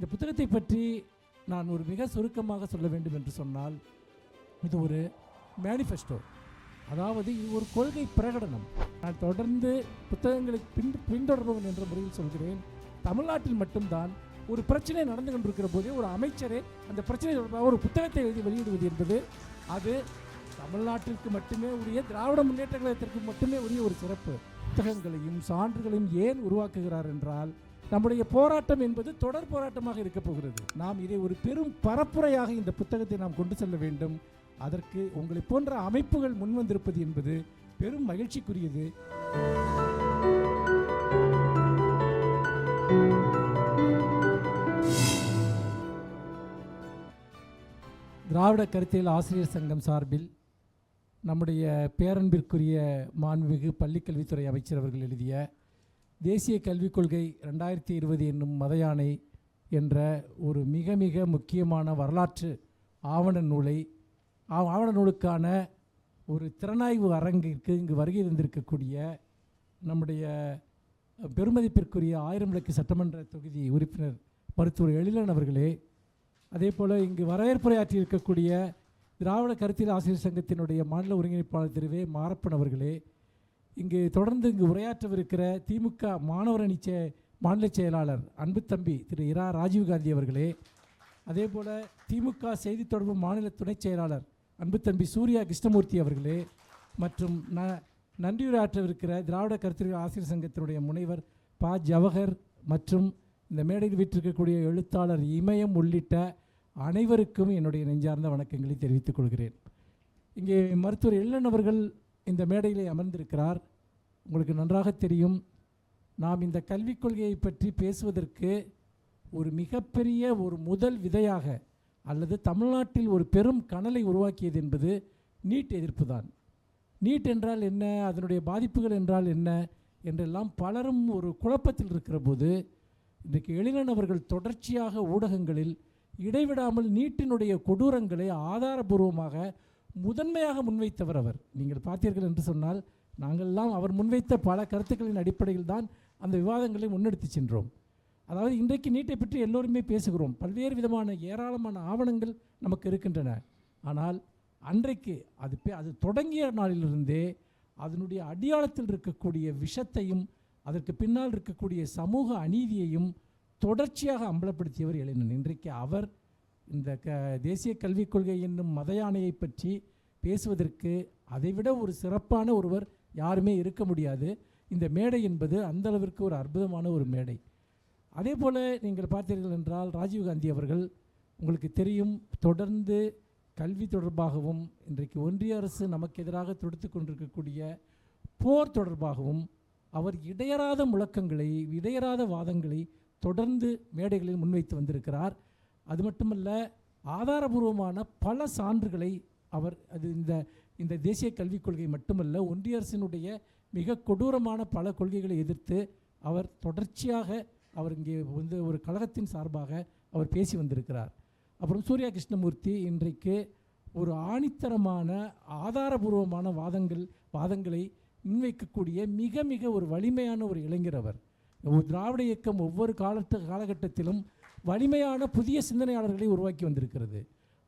இந்த புத்தகத்தை பற்றி நான் ஒரு மிக சுருக்கமாக சொல்ல வேண்டும் என்று சொன்னால், இது ஒரு மேனிஃபெஸ்டோ, அதாவது இது ஒரு கொள்கை பிரகடனம். நான் தொடர்ந்து புத்தகங்களை பின்தொடர்பவன் என்ற முறையில் சொல்கிறேன். தமிழ்நாட்டில் மட்டும்தான் ஒரு பிரச்சனை நடந்து கொண்டிருக்கிற போதே ஒரு அமைச்சரே அந்த பிரச்சனை தொடர்பாக ஒரு புத்தகத்தை எழுதி வெளியிடுவது என்பது அது தமிழ்நாட்டிற்கு மட்டுமே உரிய, திராவிட முன்னேற்ற கழகத்திற்கு மட்டுமே உரிய ஒரு சிறப்பு. புத்தகங்களையும் சான்றுகளையும் ஏன் உருவாக்குகிறார் என்றால், நம்முடைய போராட்டம் என்பது தொடர் போராட்டமாக இருக்கப் போகிறது. நாம் இதை ஒரு பெரும் பரப்புரையாக இந்த புத்தகத்தை நாம் கொண்டு செல்ல வேண்டும். அதற்கு உங்களை போன்ற அமைப்புகள் முன்வந்திருப்பது என்பது பெரும் மகிழ்ச்சிக்குரியது. திராவிட கருத்தியல் ஆசிரியர் சங்கம் சார்பில் நம்முடைய பேரன்பிற்குரிய மாண்புமிகு பள்ளிக்கல்வித்துறை அமைச்சர் அவர்கள் எழுதிய தேசிய கல்விக் கொள்கை 2020 என்னும் மதயானை என்ற ஒரு மிக மிக முக்கியமான வரலாற்று ஆவண நூலுக்கான ஒரு திறனாய்வு அரங்கிற்கு இங்கு வருகை தந்திருக்கக்கூடிய நம்முடைய பெருமதிப்பிற்குரிய 1000 விளக்கு சட்டமன்ற தொகுதி உறுப்பினர் மருத்துவர் எழிலன் அவர்களே, அதே போல் இங்கு வரவேற்புரையாற்றி இருக்கக்கூடிய திராவிட கருத்தியல் ஆசிரியர் சங்கத்தினுடைய மாநில ஒருங்கிணைப்பாளர் திரு மாரப்பன் அவர்களே, இங்கு தொடர்ந்து இங்கு உரையாற்றவிருக்கிற திமுக மாணவர் அணி மாநில செயலாளர் அன்பு தம்பி திரு இரா ராஜீவ்காந்தி அவர்களே, அதே போல் திமுக செய்தி தொடர்பு மாநில துணைச் செயலாளர் அன்பு தம்பி சூர்யா கிருஷ்ணமூர்த்தி அவர்களே, மற்றும் நன்றியுரையாற்றவிருக்கிற திராவிட கருத்தியல் ஆசிரியர் சங்கத்தினுடைய முனைவர் ப ஜவஹர் மற்றும் இந்த மேடையில் வீற்றிருக்கக்கூடிய எழுத்தாளர் இமயம் உள்ளிட்ட அனைவருக்கும் என்னுடைய நெஞ்சார்ந்த வணக்கங்களை தெரிவித்துக் கொள்கிறேன். இங்கே மருத்துவர் எழிலன் அவர்கள் இந்த மேடையிலே அமர்ந்திருக்கிறார். உங்களுக்கு நன்றாக தெரியும், நாம் இந்த கல்விக் கொள்கையை பற்றி பேசுவதற்கு ஒரு மிகப்பெரிய ஒரு முதல் விதையாக அல்லது தமிழ்நாட்டில் ஒரு பெரும் கனலை உருவாக்கியது என்பது நீட் எதிர்ப்பு தான். நீட் என்றால் என்ன, அதனுடைய பாதிப்புகள் என்றால் என்ன என்றெல்லாம் பலரும் ஒரு குழப்பத்தில் இருக்கிற போது, இன்றைக்கு எழிலன் அவர்கள் தொடர்ச்சியாக ஊடகங்களில் இடைவிடாமல் நீட்டினுடைய கொடூரங்களை ஆதாரபூர்வமாக முதன்மையாக முன்வைத்தவர் அவர். நீங்கள் பார்த்தீர்கள் என்று சொன்னால், நாங்கள்லாம் அவர் முன்வைத்த பல கருத்துக்களின் அடிப்படையில் தான் அந்த விவாதங்களை முன்னெடுத்து சென்றோம். அதாவது இன்றைக்கு நீட்டை பற்றி எல்லோருமே பேசுகிறோம், பல்வேறு விதமான ஏராளமான ஆவணங்கள் நமக்கு இருக்கின்றன. ஆனால் அன்றைக்கு அது தொடங்கிய நாளிலிருந்தே அதனுடைய அடியாளத்தில் இருக்கக்கூடிய விஷத்தையும் அதற்கு பின்னால் இருக்கக்கூடிய சமூக அநீதியையும் தொடர்ச்சியாக அம்பலப்படுத்தியவர் எழிலன். இன்றைக்கு அவர் இந்த தேசிய கல்விக் கொள்கை என்னும் மதயானையை பற்றி பேசுவதற்கு அதைவிட ஒரு சிறப்பான ஒருவர் யாருமே இருக்க முடியாது. இந்த மேடை என்பது அந்த அளவிற்கு ஒரு அற்புதமான ஒரு மேடை. அதே போல் நீங்கள் பார்த்தீர்கள் என்றால், ராஜீவ்காந்தி அவர்கள், உங்களுக்கு தெரியும், தொடர்ந்து கல்வி தொடர்பாகவும் இன்றைக்கு ஒன்றிய அரசு நமக்கு எதிராக தொடுத்து கொண்டிருக்கக்கூடிய போர் தொடர்பாகவும் அவர் இடையறாத முழக்கங்களை, இடையறாத வாதங்களை தொடர்ந்து மேடைகளில் முன்வைத்து வந்திருக்கிறார். அது மட்டுமல்ல, ஆதாரபூர்வமான பல சான்றுகளை அவர் இந்த தேசிய கல்விக் கொள்கை மட்டுமல்ல, ஒன்றிய அரசினுடைய மிக கொடூரமான பல கொள்கைகளை எதிர்த்து அவர் தொடர்ச்சியாக அவர் இங்கே ஒரு கழகத்தின் சார்பாக அவர் பேசி வந்திருக்கிறார். அப்புறம் சூர்யா கிருஷ்ணமூர்த்தி இன்றைக்கு ஒரு ஆணித்தரமான ஆதாரபூர்வமான வாதங்களை முன்வைக்கக்கூடிய மிக மிக ஒரு வலிமையான ஒரு இளைஞர் அவர். திராவிட இயக்கம் ஒவ்வொரு காலகட்டத்திலும் வலிமையான புதிய சிந்தனையாளர்களை உருவாக்கி வந்திருக்கிறது.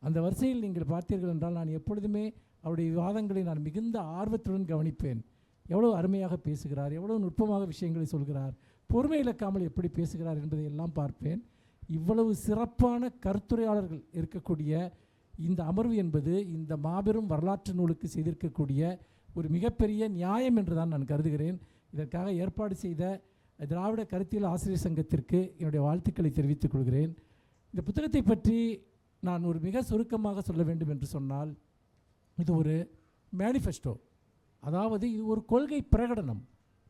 அந்த வரிசையில் நீங்கள் பார்த்தீர்கள் என்றால், நான் எப்பொழுதுமே அவருடைய விவாதங்களை நான் மிகுந்த ஆர்வத்துடன் கவனிப்பேன். எவ்வளோ அருமையாக பேசுகிறார், எவ்வளோ நுட்பமாக விஷயங்களை சொல்கிறார், பொறுமை இழக்காமல் எப்படி பேசுகிறார் என்பதை எல்லாம் பார்ப்பேன். இவ்வளவு சிறப்பான கருத்துரையாளர்கள் இருக்கக்கூடிய இந்த அமர்வு என்பது இந்த மாபெரும் வரலாற்று நூலுக்கு செய்திருக்கக்கூடிய ஒரு மிகப்பெரிய நியாயம் என்று தான் நான் கருதுகிறேன். இதற்காக ஏற்பாடு செய்த திராவிட கருத்தியல் ஆசிரியர் சங்கத்திற்கு என்னுடைய வாழ்த்துக்களை தெரிவித்துக் கொள்கிறேன். இந்த புத்தகத்தை பற்றி நான் ஒரு மிக சுருக்கமாக சொல்ல வேண்டும் என்று சொன்னால், இது ஒரு மேனிஃபெஸ்டோ, அதாவது இது ஒரு கொள்கை பிரகடனம்.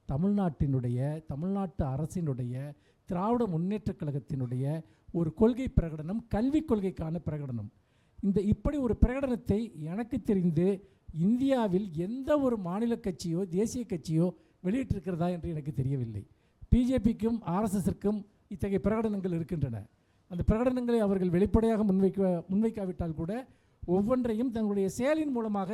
தமிழ்நாட்டு அரசினுடைய திராவிட முன்னேற்ற கழகத்தினுடைய ஒரு கொள்கை பிரகடனம், கல்விக் கொள்கைக்கான பிரகடனம். இப்படி ஒரு பிரகடனத்தை எனக்கு தெரிந்து இந்தியாவில் எந்த ஒரு மாநில கட்சியோ தேசிய கட்சியோ வெளியிட்டிருக்கிறதா என்று எனக்கு தெரியவில்லை. பிஜேபிக்கும் ஆர்எஸ்எஸ்ஸிற்கும் இத்தகைய பிரகடனங்கள் இருக்கின்றன. அந்த பிரகடனங்களை அவர்கள் வெளிப்படையாக முன்வைக்காவிட்டால் கூட ஒவ்வொன்றையும் தங்களுடைய செயலின் மூலமாக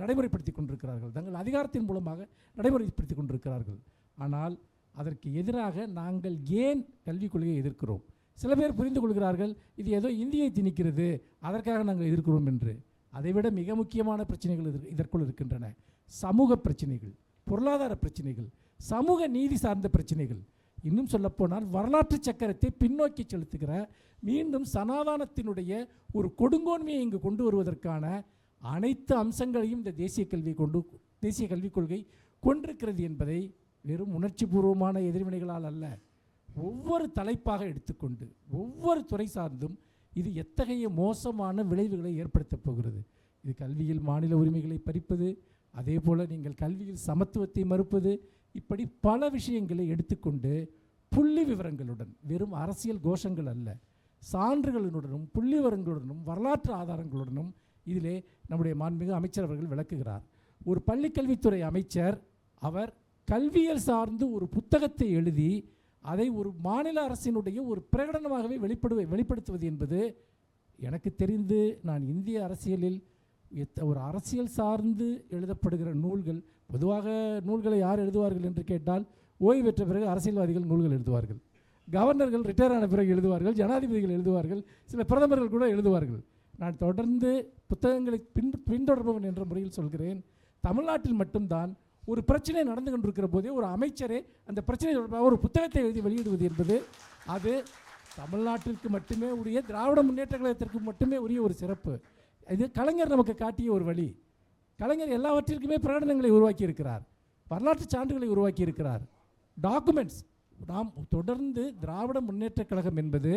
நடைமுறைப்படுத்தி கொண்டிருக்கிறார்கள், தங்கள் அதிகாரத்தின் மூலமாக நடைமுறைப்படுத்தி கொண்டிருக்கிறார்கள். ஆனால் அதற்கு எதிராக நாங்கள் ஏன் கல்விக் கொள்கையை எதிர்க்கிறோம்? சில பேர் புரிந்து கொள்கிறார்கள் இது ஏதோ இந்தியை திணிக்கிறது, அதற்காக நாங்கள் எதிர்க்கிறோம் என்று. அதைவிட மிக முக்கியமான பிரச்சனைகள் இதற்குள் இருக்கின்றன. சமூக பிரச்சனைகள், பொருளாதார பிரச்சனைகள், சமூக நீதி சார்ந்த பிரச்சனைகள், இன்னும் சொல்லப்போனால் வரலாற்று சக்கரத்தை பின்னோக்கி செலுத்துகிற, மீண்டும் சனாதானத்தினுடைய ஒரு கொடுங்கோன்மையை இங்கு கொண்டு வருவதற்கான அனைத்து அம்சங்களையும் இந்த தேசிய கல்விக் கொள்கை கொண்டிருக்கிறது என்பதை வெறும் உணர்ச்சி பூர்வமான எதிர்வினைகளால் அல்ல, ஒவ்வொரு தலைப்பாக எடுத்துக்கொண்டு ஒவ்வொரு துறை சார்ந்தும் இது எத்தகைய மோசமான விளைவுகளை ஏற்படுத்தப் போகிறது. இது கல்வியில் மாநில உரிமைகளை பறிப்பது, அதே போல் நீங்கள் கல்வியில் சமத்துவத்தை மறுப்பது, இப்படி பல விஷயங்களை எடுத்துக்கொண்டு புள்ளி விவரங்களுடன், வெறும் அரசியல் கோஷங்கள் அல்ல, சான்றுகளுடனும் புள்ளி விவரங்களுடனும் வரலாற்று ஆதாரங்களுடனும் இதிலே நம்முடைய மாண்புமிகு அமைச்சர் அவர்கள் விளக்குகிறார். ஒரு பள்ளிக்கல்வித்துறை அமைச்சர் அவர் கல்வியல் சார்ந்து ஒரு புத்தகத்தை எழுதி அதை ஒரு மாநில அரசினுடைய ஒரு பிரகடனமாகவே வெளிப்படுத்துவது என்பது எனக்கு தெரிந்து, நான் இந்திய அரசியலில் ஒரு அரசியல் சார்ந்து எழுதப்படுகிற நூல்கள், பொதுவாக நூல்களை யார் எழுதுவார்கள் என்று கேட்டால், ஓய்வு பெற்ற பிறகு அரசியல்வாதிகள் நூல்கள் எழுதுவார்கள், கவர்னர்கள் ரிட்டையர் ஆன பிறகு எழுதுவார்கள், ஜனாதிபதிகள் எழுதுவார்கள், சில பிரதமர்கள் கூட எழுதுவார்கள். நான் தொடர்ந்து புத்தகங்களை பின்தொடர்பவன் என்ற முறையில் சொல்கிறேன். தமிழ்நாட்டில் மட்டும்தான் ஒரு பிரச்சனை நடந்து கொண்டிருக்கிற போதே ஒரு அமைச்சரே அந்த பிரச்சனை தொடர்பாக ஒரு புத்தகத்தை எழுதி வெளியிடுவது என்பது அது தமிழ்நாட்டிற்கு மட்டுமே உரிய, திராவிட முன்னேற்ற கழகத்திற்கு மட்டுமே உரிய ஒரு சிறப்பு. இது கலைஞர் நமக்கு காட்டிய ஒரு வழி. கலைஞர் எல்லாவற்றிற்குமே பிரகடனங்களை உருவாக்கி இருக்கிறார், வரலாற்று சான்றுகளை உருவாக்கி இருக்கிறார், டாக்குமெண்ட்ஸ். நாம் தொடர்ந்து திராவிட முன்னேற்ற கழகம் என்பது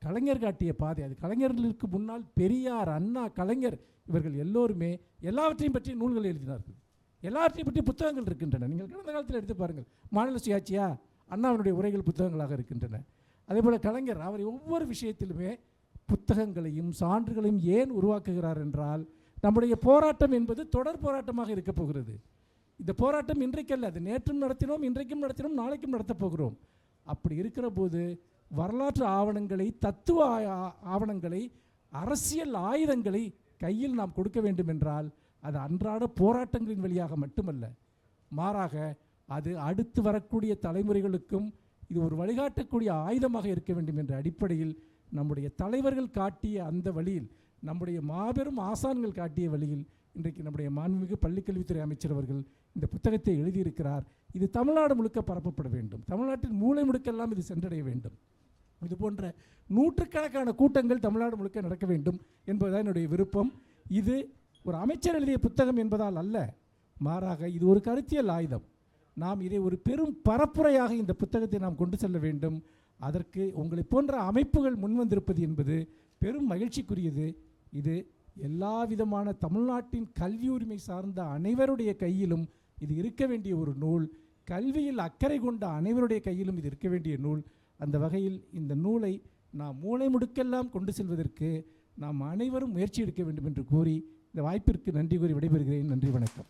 கலைஞர் காட்டிய பாதை. அது கலைஞர்களுக்கு முன்னால் பெரியார், அண்ணா, கலைஞர் இவர்கள் எல்லோருமே எல்லாவற்றையும் பற்றி நூல்கள் எழுதினார்கள், எல்லாவற்றையும் பற்றி புத்தகங்கள் இருக்கின்றன. நீங்கள் கடந்த காலத்தில் எடுத்து பாருங்கள், மாநில சுயாட்சியா அண்ணாவினுடைய உரைகள் புத்தகங்களாக இருக்கின்றன. அதே போல் கலைஞர் அவர் ஒவ்வொரு விஷயத்திலுமே புத்தகங்களையும் சான்றுகளையும் ஏன் உருவாக்குகிறார் என்றால், நம்முடைய போராட்டம் என்பது தொடர் போராட்டமாக இருக்கப் போகிறது. இந்த போராட்டம் இன்றைக்கல்ல, அது நேற்றும் நடத்தினோம், இன்றைக்கும் நடத்தினோம், நாளைக்கும் நடத்தப் போகிறோம். அப்படி இருக்கிற போது வரலாற்று ஆவணங்களை, தத்துவ ஆவணங்களை, அரசியல் ஆயுதங்களை கையில் நாம் கொடுக்க வேண்டும் என்றால் அது அன்றாட போராட்டங்களின் வழியாக மட்டுமல்ல, மாறாக அது அடுத்து வரக்கூடிய தலைமுறைகளுக்கும் இது ஒரு வழிகாட்டக்கூடிய ஆயுதமாக இருக்க வேண்டும் என்ற அடிப்படையில் நம்முடைய தலைவர்கள் காட்டிய அந்த வழியில், நம்முடைய மாபெரும் ஆசான்கள் காட்டிய வழியில் இன்றைக்கு நம்முடைய மாண்புமிகு பள்ளிக்கல்வித்துறை அமைச்சர் அவர்கள் இந்த புத்தகத்தை எழுதியிருக்கிறார். இது தமிழ்நாடு முழுக்க பரப்பப்பட வேண்டும், தமிழ்நாட்டின் மூலை முடுக்கெல்லாம் இது சென்றடைய வேண்டும். இது போன்ற நூற்றுக்கணக்கான கூட்டங்கள் தமிழ்நாடு முழுக்க நடக்க வேண்டும் என்பதுதான் என்னுடைய விருப்பம். இது ஒரு அமைச்சர் எழுதிய புத்தகம் என்பதால் அல்ல, மாறாக இது ஒரு கருத்தியல் ஆயுதம். நாம் இதை ஒரு பெரும் பரப்புரையாக இந்த புத்தகத்தை நாம் கொண்டு செல்ல வேண்டும். அதற்கு உங்களை போன்ற அமைப்புகள் முன்வந்திருப்பது என்பது பெரும் மகிழ்ச்சிக்குரியது. இது எல்லா விதமான தமிழ்நாட்டின் கல்வி உரிமை சார்ந்த அனைவருடைய கையிலும் இது இருக்க வேண்டிய ஒரு நூல், கல்வியில் அக்கறை கொண்ட அனைவருடைய கையிலும் இது இருக்க வேண்டிய நூல். அந்த வகையில் இந்த நூலை நாம் மூலை முடுக்கெல்லாம் கொண்டு செல்வதற்கு நாம் அனைவரும் முயற்சி எடுக்க வேண்டும் என்று கூறி இந்த வாய்ப்பிற்கு நன்றி கூறி விடைபெறுகிறேன். நன்றி, வணக்கம்.